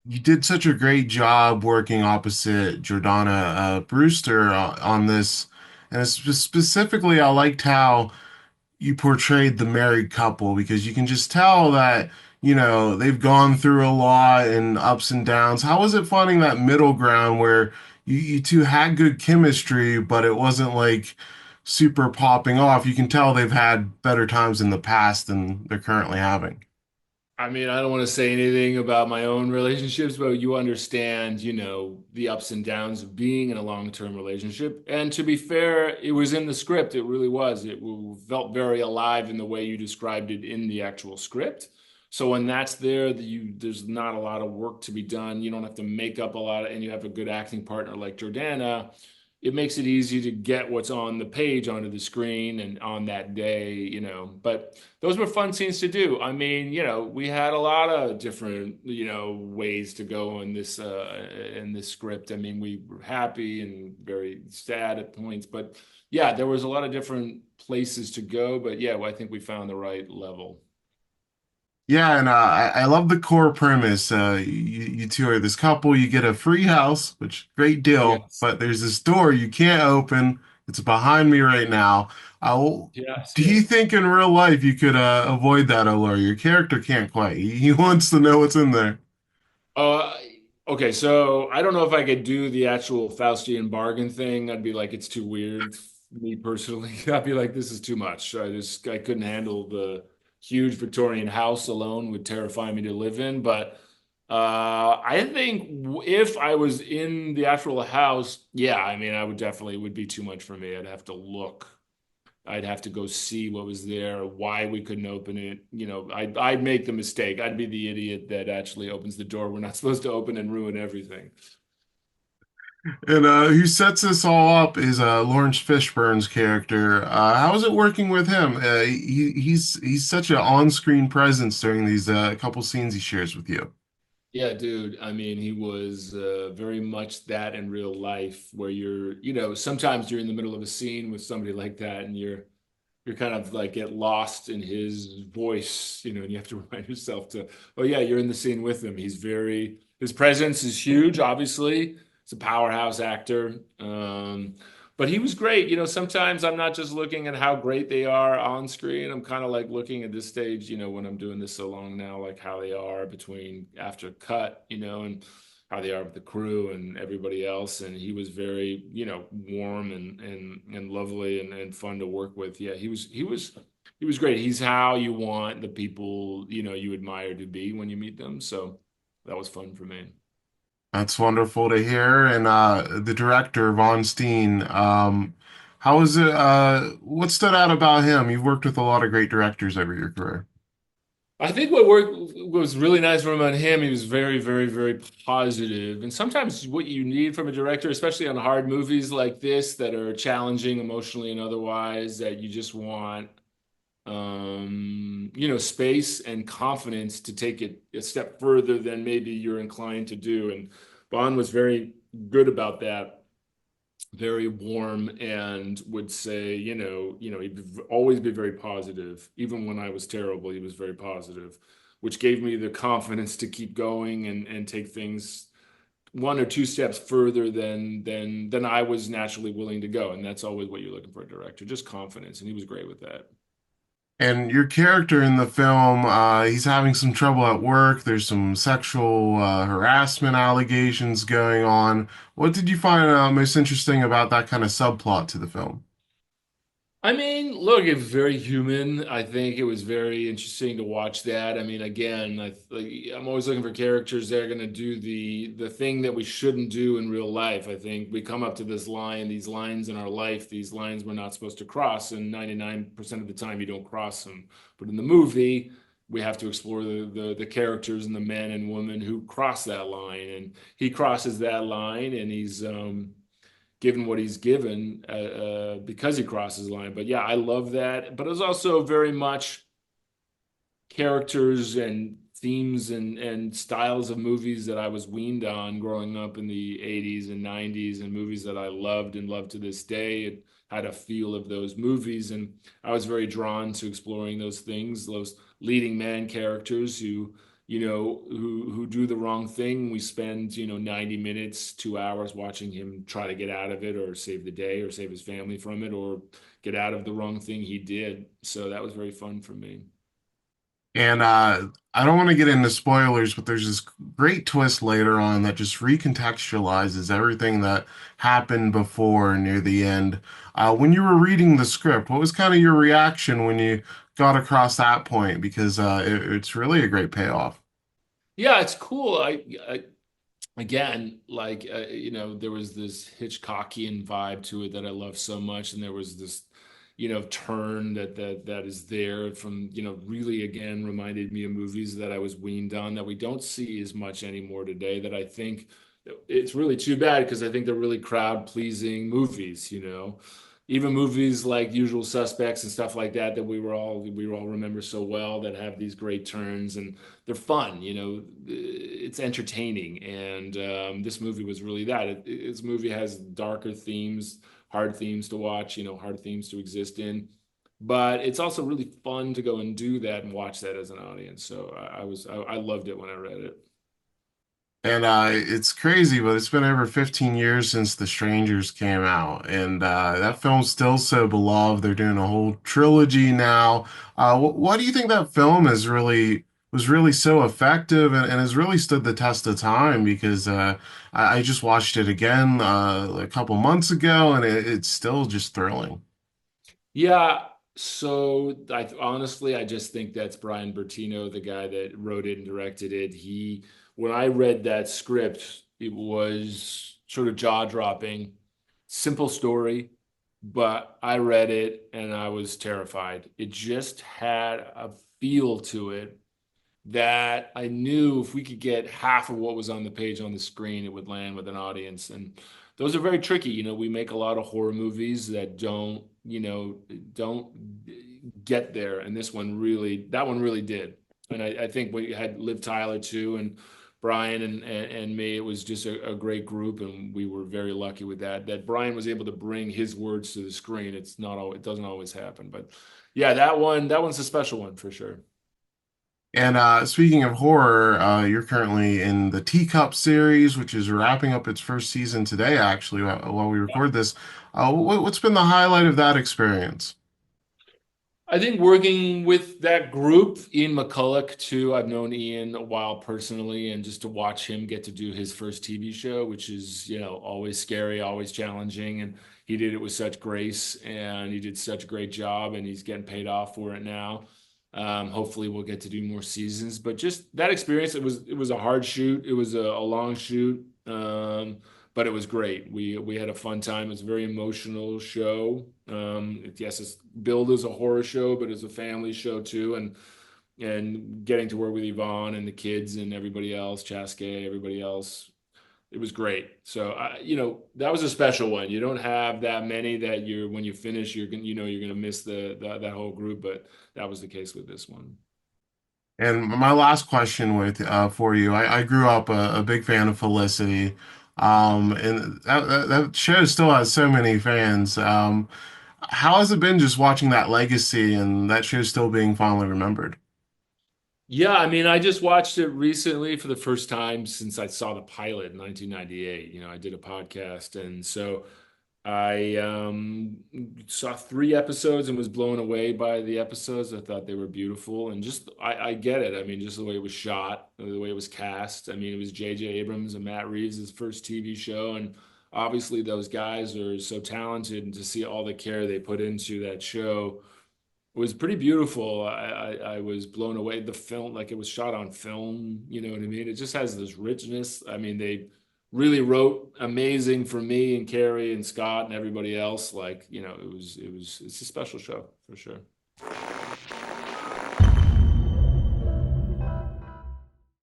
you did such a great job working opposite Jordana Brewster on this, and specifically, I liked how you portrayed the married couple because you can just tell that, they've gone through a lot and ups and downs. How was it finding that middle ground where you two had good chemistry, but it wasn't like super popping off? You can tell they've had better times in the past than they're currently having. I mean, I don't want to say anything about my own relationships, but you understand, the ups and downs of being in a long-term relationship. And to be fair, it was in the script. It really was. Felt very alive in the way you described it in the actual script. So when that's there, there's not a lot of work to be done. You don't have to make up a lot, and you have a good acting partner like Jordana. It makes it easy to get what's on the page onto the screen and on that day. But those were fun scenes to do. I mean, we had a lot of different, ways to go in this script. I mean, we were happy and very sad at points, but yeah, there was a lot of different places to go. But yeah, I think we found the right level. Yeah, and I love the core premise. You two are this couple, you get a free house, which great deal, Yes. but there's this door you can't open. It's behind me right now. I, Yes, do you yes. think in real life you could avoid that allure? Your character can't quite. He wants to know what's in there. Uh, okay, so I don't know if I could do the actual Faustian bargain thing. I'd be like, it's too weird. Me personally, I'd be like, this is too much. I couldn't handle the huge Victorian house alone would terrify me to live in. But I think if I was in the actual house, yeah, I mean, I would definitely it would be too much for me. I'd have to look. I'd have to go see what was there, why we couldn't open it. I'd make the mistake. I'd be the idiot that actually opens the door we're not supposed to open and ruin everything. And who sets this all up is Laurence Fishburne's character. How is it working with him? He's such an on-screen presence during these couple scenes he shares with you. Yeah, dude. I mean, he was very much that in real life, where sometimes you're in the middle of a scene with somebody like that, and you're kind of like get lost in his voice, and you have to remind yourself to, oh yeah, you're in the scene with him. His presence is huge, obviously. He's a powerhouse actor. But he was great. Sometimes I'm not just looking at how great they are on screen. I'm kind of like looking at this stage, when I'm doing this so long now, like how they are between after cut, and how they are with the crew and everybody else. And he was very, warm and lovely and fun to work with. Yeah, he was great. He's how you want the people, you admire to be when you meet them. So that was fun for me. That's wonderful to hear. And the director, Vaughn Stein, how was it? What stood out about him? You've worked with a lot of great directors over your career. I think what worked was really nice from him. He was very, very, very positive. And sometimes what you need from a director, especially on hard movies like this that are challenging emotionally and otherwise, that you just want space and confidence to take it a step further than maybe you're inclined to do. And Bond was very good about that, very warm, and would say, he'd always be very positive. Even when I was terrible, he was very positive, which gave me the confidence to keep going and take things one or two steps further than I was naturally willing to go. And that's always what you're looking for a director, just confidence. And he was great with that. And your character in the film, he's having some trouble at work. There's some sexual harassment allegations going on. What did you find most interesting about that kind of subplot to the film? I mean, look, it was very human. I think it was very interesting to watch that. I mean, again, I'm always looking for characters that are going to do the thing that we shouldn't do in real life. I think we come up to this line, these lines in our life, these lines we're not supposed to cross, and 99% of the time you don't cross them. But in the movie, we have to explore the characters and the men and women who cross that line, and he crosses that line, and he's given what he's given because he crosses the line. But yeah, I love that. But it's also very much characters and themes and styles of movies that I was weaned on growing up in the 80s and 90s, and movies that I loved and love to this day. It had a feel of those movies, and I was very drawn to exploring those things, those leading man characters who who do the wrong thing. We spend, 90 minutes, 2 hours watching him try to get out of it or save the day or save his family from it or get out of the wrong thing he did. So that was very fun for me. And I don't want to get into spoilers, but there's this great twist later on that just recontextualizes everything that happened before near the end. When you were reading the script, what was kind of your reaction when you got across that point? Because it's really a great payoff. Yeah, it's cool. I again, like there was this Hitchcockian vibe to it that I love so much, and there was this, turn that is there from, really again reminded me of movies that I was weaned on that we don't see as much anymore today. That I think it's really too bad because I think they're really crowd pleasing movies. Even movies like Usual Suspects and stuff like that that we all remember so well that have these great turns and they're fun. It's entertaining, and this movie was really that. This movie has darker themes, hard themes to watch, hard themes to exist in, but it's also really fun to go and do that and watch that as an audience. So I loved it when I read it. And it's crazy, but it's been over 15 years since The Strangers came out, and that film's still so beloved. They're doing a whole trilogy now. What do you think that film is really was really so effective and has really stood the test of time? Because I just watched it again a couple months ago, and it's still just thrilling. Yeah, so I just think that's Brian Bertino, the guy that wrote it and directed it. When I read that script, it was sort of jaw-dropping, simple story, but I read it and I was terrified. It just had a feel to it that I knew if we could get half of what was on the page on the screen, it would land with an audience. And those are very tricky. We make a lot of horror movies that don't get there. And that one really did. And I think we had Liv Tyler too, and Brian and me. It was just a great group, and we were very lucky with that. That Brian was able to bring his words to the screen. It doesn't always happen, but yeah, that one's a special one for sure. And speaking of horror, you're currently in the Teacup series, which is wrapping up its first season today, actually, while we record this. What's been the highlight of that experience? I think working with that group, Ian McCulloch too. I've known Ian a while personally, and just to watch him get to do his first TV show, which is, always scary, always challenging, and he did it with such grace, and he did such a great job, and he's getting paid off for it now. Hopefully, we'll get to do more seasons, but just that experience, it was a hard shoot, it was a long shoot, but it was great. We had a fun time. It's a very emotional show. Yes, it's billed as a horror show, but it's a family show too. And getting to work with Yvonne and the kids and everybody else, Chaske, everybody else, it was great. So that was a special one. You don't have that many that when you finish, you're gonna miss that whole group, but that was the case with this one. And my last question with for you, I grew up a big fan of Felicity, and that show still has so many fans. How has it been just watching that legacy and that show still being fondly remembered? Yeah, I mean, I just watched it recently for the first time since I saw the pilot in 1998. I did a podcast, and so I saw 3 episodes and was blown away by the episodes. I thought they were beautiful, and just I get it. I mean, just the way it was shot, the way it was cast. I mean, it was J.J. Abrams and Matt Reeves' first TV show, and obviously those guys are so talented, and to see all the care they put into that show was pretty beautiful. I was blown away. The film, like it was shot on film, you know what I mean? It just has this richness. I mean, they really wrote amazing for me and Carrie and Scott and everybody else. Like, it's a special show for sure.